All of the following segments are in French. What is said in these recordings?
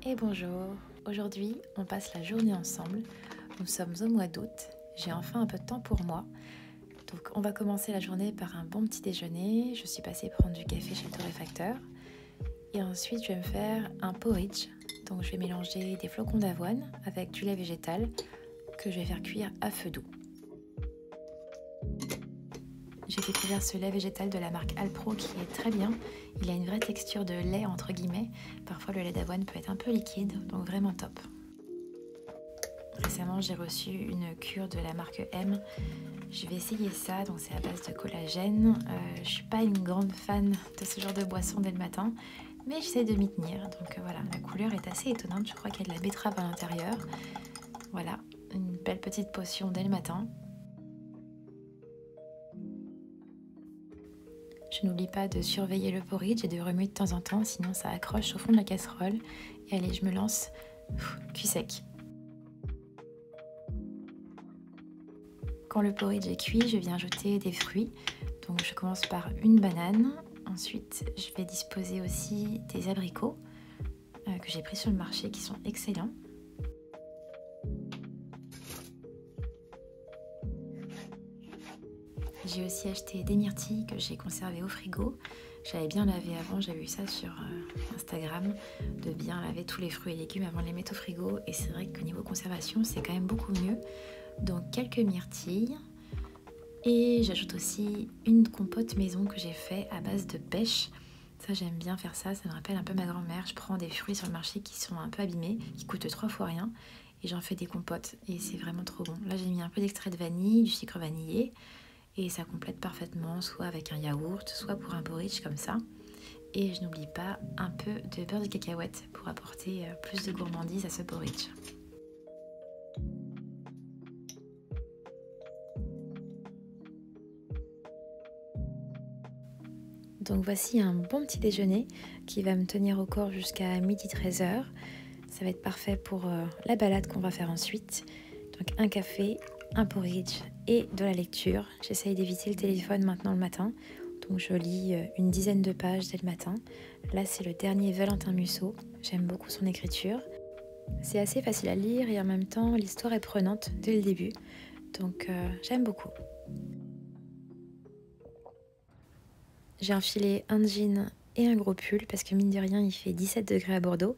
Et bonjour, aujourd'hui on passe la journée ensemble, nous sommes au mois d'août, j'ai enfin un peu de temps pour moi. Donc on va commencer la journée par un bon petit déjeuner, je suis passée prendre du café chez le torréfacteur. Et ensuite je vais me faire un porridge, donc je vais mélanger des flocons d'avoine avec du lait végétal que je vais faire cuire à feu doux. J'ai découvert ce lait végétal de la marque Alpro qui est très bien. Il a une vraie texture de lait entre guillemets. Parfois le lait d'avoine peut être un peu liquide, donc vraiment top. Récemment j'ai reçu une cure de la marque M. Je vais essayer ça, donc c'est à base de collagène. Je suis pas une grande fan de ce genre de boisson dès le matin, mais j'essaie de m'y tenir. Donc voilà, la couleur est assez étonnante, je crois qu'il y a de la betterave à l'intérieur. Voilà, une belle petite potion dès le matin. Je n'oublie pas de surveiller le porridge et de remuer de temps en temps, sinon ça accroche au fond de la casserole. Et allez, je me lance, cuit sec. Quand le porridge est cuit, je viens ajouter des fruits. Donc je commence par une banane. Ensuite, je vais disposer aussi des abricots que j'ai pris sur le marché qui sont excellents. J'ai aussi acheté des myrtilles que j'ai conservées au frigo. J'avais bien lavé avant, j'avais vu ça sur Instagram, de bien laver tous les fruits et légumes avant de les mettre au frigo. Et c'est vrai que niveau conservation, c'est quand même beaucoup mieux. Donc quelques myrtilles. Et j'ajoute aussi une compote maison que j'ai fait à base de pêche. Ça, j'aime bien faire ça, ça me rappelle un peu ma grand-mère. Je prends des fruits sur le marché qui sont un peu abîmés, qui coûtent 3 fois rien. Et j'en fais des compotes et c'est vraiment trop bon. Là, j'ai mis un peu d'extrait de vanille, du sucre vanillé. Et ça complète parfaitement, soit avec un yaourt, soit pour un porridge comme ça. Et je n'oublie pas un peu de beurre de cacahuète pour apporter plus de gourmandise à ce porridge. Donc voici un bon petit déjeuner qui va me tenir au corps jusqu'à 12h-13h. Ça va être parfait pour la balade qu'on va faire ensuite. Donc un café, un porridge et de la lecture. J'essaye d'éviter le téléphone maintenant le matin. Donc je lis une dizaine de pages dès le matin. Là c'est le dernier Valentin Musso. J'aime beaucoup son écriture. C'est assez facile à lire et en même temps l'histoire est prenante dès le début. Donc j'aime beaucoup. J'ai enfilé un jean et un gros pull parce que mine de rien il fait 17 degrés à Bordeaux.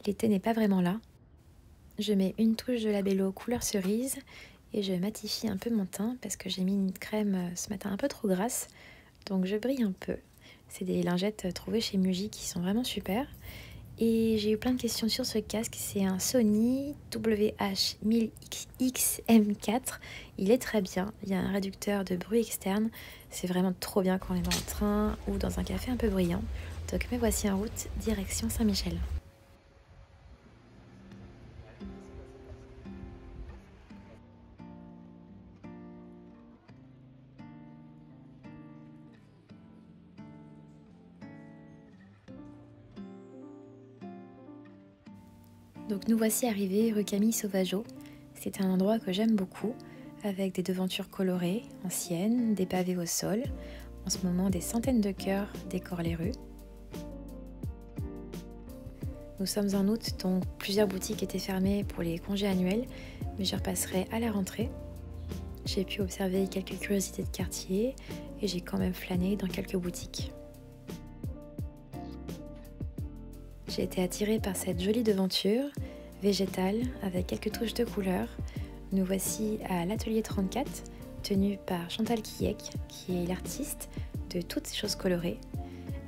L'été n'est pas vraiment là. Je mets une touche de Labello couleur cerise et je matifie un peu mon teint parce que j'ai mis une crème ce matin un peu trop grasse. Donc je brille un peu. C'est des lingettes trouvées chez Muji qui sont vraiment super. Et j'ai eu plein de questions sur ce casque. C'est un Sony WH-1000XM4. Il est très bien. Il y a un réducteur de bruit externe. C'est vraiment trop bien quand on est dans le train ou dans un café un peu bruyant. Donc me voici en route, direction Saint-Michel. Donc nous voici arrivés rue Camille Sauvageau. C'est un endroit que j'aime beaucoup, avec des devantures colorées, anciennes, des pavés au sol. En ce moment, des centaines de cœurs décorent les rues. Nous sommes en août, donc plusieurs boutiques étaient fermées pour les congés annuels, mais je repasserai à la rentrée. J'ai pu observer quelques curiosités de quartier et j'ai quand même flâné dans quelques boutiques. J'ai été attirée par cette jolie devanture végétale avec quelques touches de couleur. Nous voici à l'atelier 34, tenu par Chantal Quillec, qui est l'artiste de toutes ces choses colorées.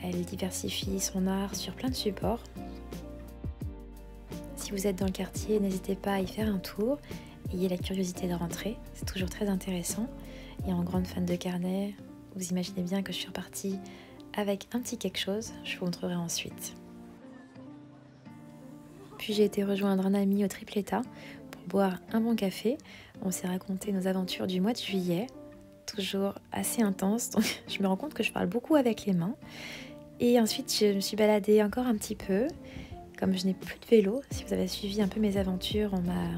Elle diversifie son art sur plein de supports. Si vous êtes dans le quartier, n'hésitez pas à y faire un tour. Ayez la curiosité de rentrer, c'est toujours très intéressant. Et en grande fan de carnet, vous imaginez bien que je suis repartie avec un petit quelque chose, je vous montrerai ensuite. Puis j'ai été rejoindre un ami au Tripleta pour boire un bon café. On s'est raconté nos aventures du mois de juillet, toujours assez intenses, donc je me rends compte que je parle beaucoup avec les mains. Et ensuite je me suis baladée encore un petit peu. Comme je n'ai plus de vélo, si vous avez suivi un peu mes aventures, on m'a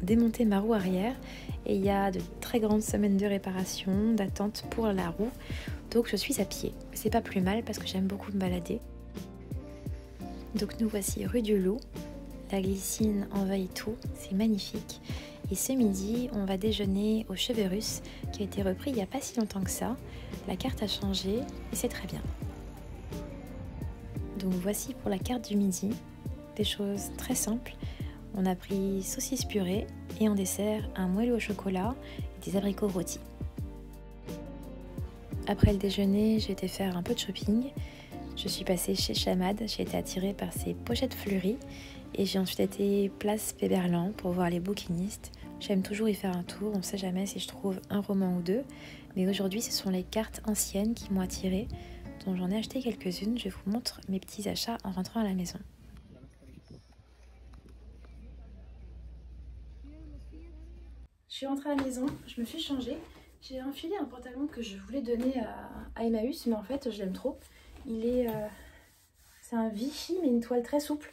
démonté ma roue arrière. Et il y a de très grandes semaines de réparation, d'attente pour la roue. Donc je suis à pied. C'est pas plus mal parce que j'aime beaucoup me balader. Donc nous voici rue du Loup. la glycine envahit tout, c'est magnifique. Et ce midi, on va déjeuner au Cheverus, qui a été repris il n'y a pas si longtemps que ça. La carte a changé et c'est très bien. Donc voici pour la carte du midi, des choses très simples. On a pris saucisse purée et en dessert un moelleux au chocolat et des abricots rôtis. Après le déjeuner, j'ai été faire un peu de shopping. Je suis passée chez Chamad, j'ai été attirée par ces pochettes fleuries et j'ai ensuite été place Péberlan pour voir les bouquinistes. J'aime toujours y faire un tour, on ne sait jamais si je trouve un roman ou deux, mais aujourd'hui ce sont les cartes anciennes qui m'ont attirée, dont j'en ai acheté quelques-unes. Je vous montre mes petits achats en rentrant à la maison. Je suis rentrée à la maison, je me suis changée. J'ai enfilé un pantalon que je voulais donner à Emmaüs, mais en fait je l'aime trop. C'est un Vichy, mais une toile très souple.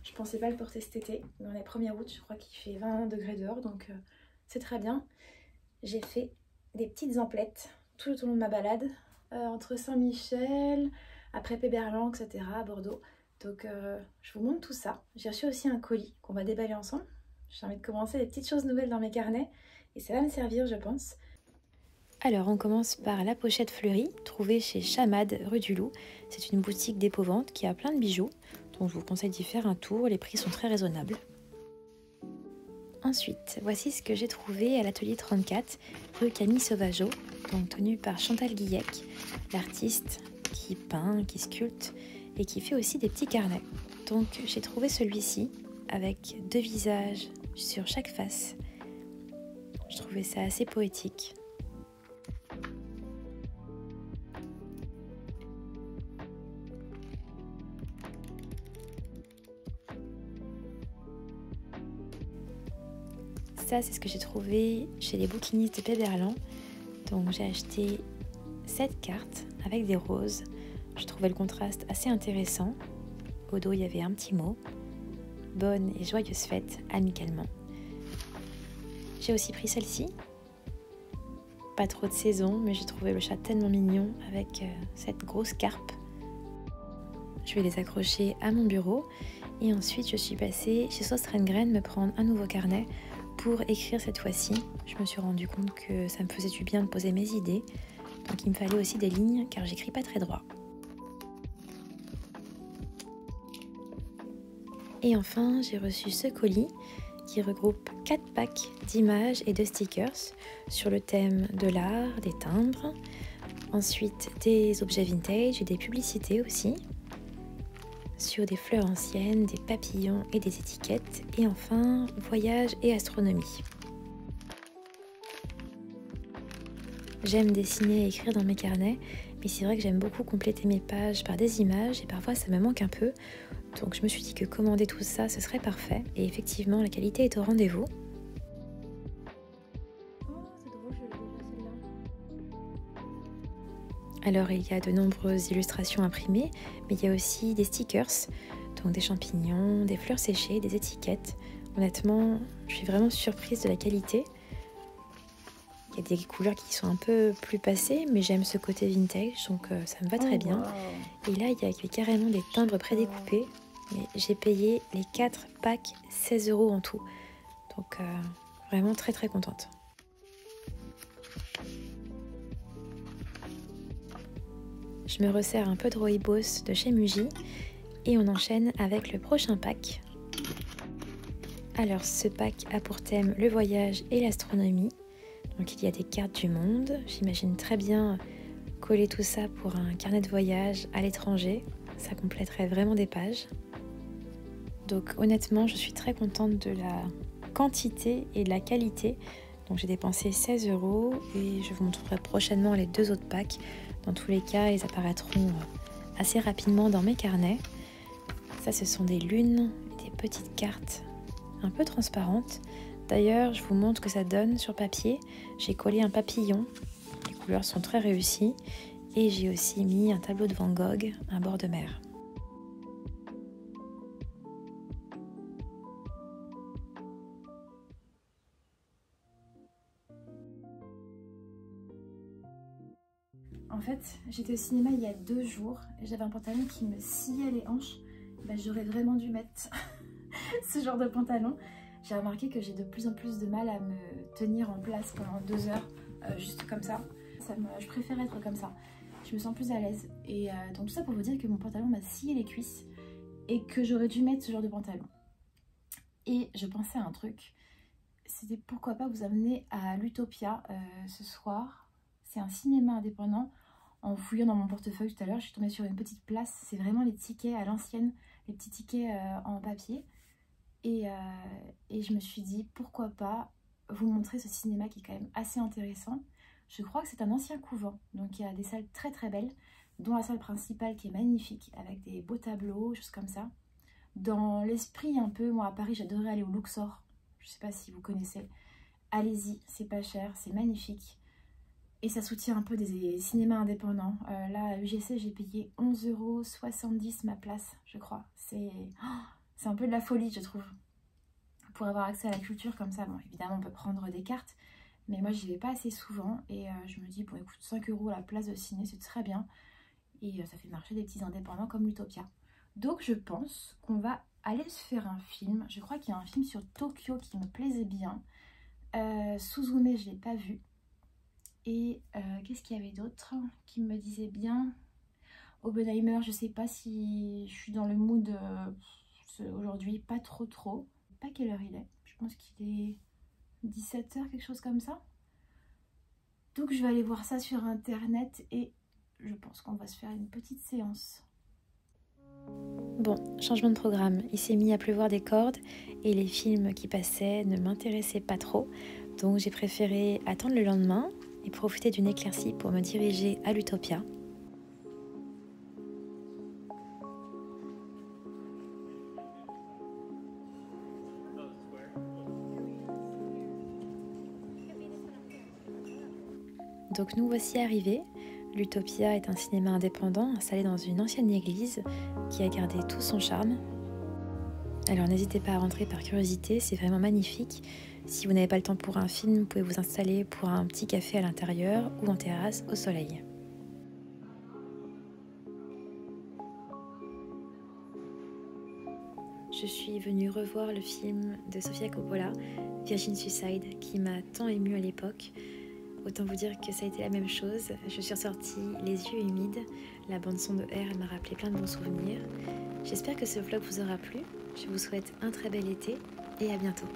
Je pensais pas le porter cet été, mais on est 1er août, je crois qu'il fait 20 degrés dehors, donc c'est très bien. J'ai fait des petites emplettes tout au long de ma balade, entre Saint-Michel, après Péberlan, etc., à Bordeaux. Donc je vous montre tout ça. J'ai reçu aussi un colis qu'on va déballer ensemble. J'ai envie de commencer des petites choses nouvelles dans mes carnets, et ça va me servir, je pense. Alors on commence par la pochette fleurie, trouvée chez Chamad, rue du Loup. C'est une boutique dépôt-vente qui a plein de bijoux, donc je vous conseille d'y faire un tour, les prix sont très raisonnables. Ensuite, voici ce que j'ai trouvé à l'atelier 34, rue Camille Sauvageau, donc tenu par Chantal Guillec, l'artiste qui peint, qui sculpte et qui fait aussi des petits carnets. Donc j'ai trouvé celui-ci avec 2 visages sur chaque face. Je trouvais ça assez poétique. Ça, c'est ce que j'ai trouvé chez les bouquinistes de Péberlan. Donc j'ai acheté 7 cartes avec des roses. Je trouvais le contraste assez intéressant. Au dos, il y avait un petit mot. Bonne et joyeuse fête, amicalement. J'ai aussi pris celle-ci. Pas trop de saison, mais j'ai trouvé le chat tellement mignon avec cette grosse carpe. Je vais les accrocher à mon bureau. Et ensuite, je suis passée chez Sostrengren me prendre un nouveau carnet pour écrire cette fois-ci. Je me suis rendu compte que ça me faisait du bien de poser mes idées. Donc il me fallait aussi des lignes car j'écris pas très droit. Et enfin, j'ai reçu ce colis qui regroupe 4 packs d'images et de stickers sur le thème de l'art, des timbres, ensuite des objets vintage et des publicités aussi, sur des fleurs anciennes, des papillons et des étiquettes, et enfin voyage et astronomie. J'aime dessiner et écrire dans mes carnets, mais c'est vrai que j'aime beaucoup compléter mes pages par des images et parfois ça me manque un peu. Donc je me suis dit que commander tout ça, ce serait parfait. Et effectivement, la qualité est au rendez-vous. Alors il y a de nombreuses illustrations imprimées, mais il y a aussi des stickers, donc des champignons, des fleurs séchées, des étiquettes. Honnêtement, je suis vraiment surprise de la qualité. Il y a des couleurs qui sont un peu plus passées, mais j'aime ce côté vintage, donc ça me va très bien. Wow. Et là, il y a carrément des timbres prédécoupés. Mais j'ai payé les 4 packs 16 € en tout. Donc vraiment très très contente. Je me resserre un peu de rooibos de chez Muji et on enchaîne avec le prochain pack. Alors ce pack a pour thème le voyage et l'astronomie. Donc il y a des cartes du monde. J'imagine très bien coller tout ça pour un carnet de voyage à l'étranger. Ça compléterait vraiment des pages. Donc honnêtement, je suis très contente de la quantité et de la qualité. Donc j'ai dépensé 16 € et je vous montrerai prochainement les 2 autres packs. Dans tous les cas, ils apparaîtront assez rapidement dans mes carnets. Ça, ce sont des lunes, des petites cartes un peu transparentes. D'ailleurs, je vous montre ce que ça donne sur papier. J'ai collé un papillon. Les couleurs sont très réussies. Et j'ai aussi mis un tableau de Van Gogh, un bord de mer. En fait, j'étais au cinéma il y a 2 jours et j'avais un pantalon qui me sciait les hanches. Ben, j'aurais vraiment dû mettre ce genre de pantalon. J'ai remarqué que j'ai de plus en plus de mal à me tenir en place pendant 2 heures, juste comme ça. Je préfère être comme ça. Je me sens plus à l'aise. Et donc tout ça pour vous dire que mon pantalon m'a scié les cuisses et que j'aurais dû mettre ce genre de pantalon. Et je pensais à un truc. C'était pourquoi pas vous amener à l'Utopia ce soir. C'est un cinéma indépendant. En fouillant dans mon portefeuille tout à l'heure, je suis tombée sur une petite place. C'est vraiment les tickets à l'ancienne, les petits tickets en papier. Et je me suis dit, pourquoi pas vous montrer ce cinéma qui est quand même assez intéressant. Je crois que c'est un ancien couvent, donc il y a des salles très très belles, dont la salle principale qui est magnifique, avec des beaux tableaux, choses comme ça. Dans l'esprit un peu, moi à Paris j'adorerais aller au Luxor, je sais pas si vous connaissez. Allez-y, c'est pas cher, c'est magnifique. Et ça soutient un peu des cinémas indépendants. Là à UGC j'ai payé 11,70 € ma place, je crois. C'est un peu de la folie je trouve. Pour avoir accès à la culture comme ça, bon évidemment on peut prendre des cartes, mais moi j'y vais pas assez souvent et je me dis bon écoute 5 € la place de ciné c'est très bien et ça fait marcher des petits indépendants comme l'Utopia. Donc je pense qu'on va aller se faire un film. Je crois qu'il y a un film sur Tokyo qui me plaisait bien. Suzume je l'ai pas vu. Et qu'est-ce qu'il y avait d'autre qui me disait bien? Oppenheimer, je sais pas si je suis dans le mood aujourd'hui, pas trop. Pas quelle heure il est, je pense qu'il est 17 h, quelque chose comme ça. Donc je vais aller voir ça sur internet et je pense qu'on va se faire une petite séance. Bon, changement de programme, il s'est mis à pleuvoir des cordes et les films qui passaient ne m'intéressaient pas trop. Donc j'ai préféré attendre le lendemain et profiter d'une éclaircie pour me diriger à l'Utopia. Donc nous voici arrivés. L'Utopia est un cinéma indépendant installé dans une ancienne église qui a gardé tout son charme. Alors n'hésitez pas à rentrer par curiosité, c'est vraiment magnifique. Si vous n'avez pas le temps pour un film, vous pouvez vous installer pour un petit café à l'intérieur ou en terrasse au soleil. Je suis venue revoir le film de Sofia Coppola, Virgin Suicide, qui m'a tant émue à l'époque. Autant vous dire que ça a été la même chose. Je suis ressortie les yeux humides. La bande-son de R m'a rappelé plein de bons souvenirs. J'espère que ce vlog vous aura plu. Je vous souhaite un très bel été et à bientôt.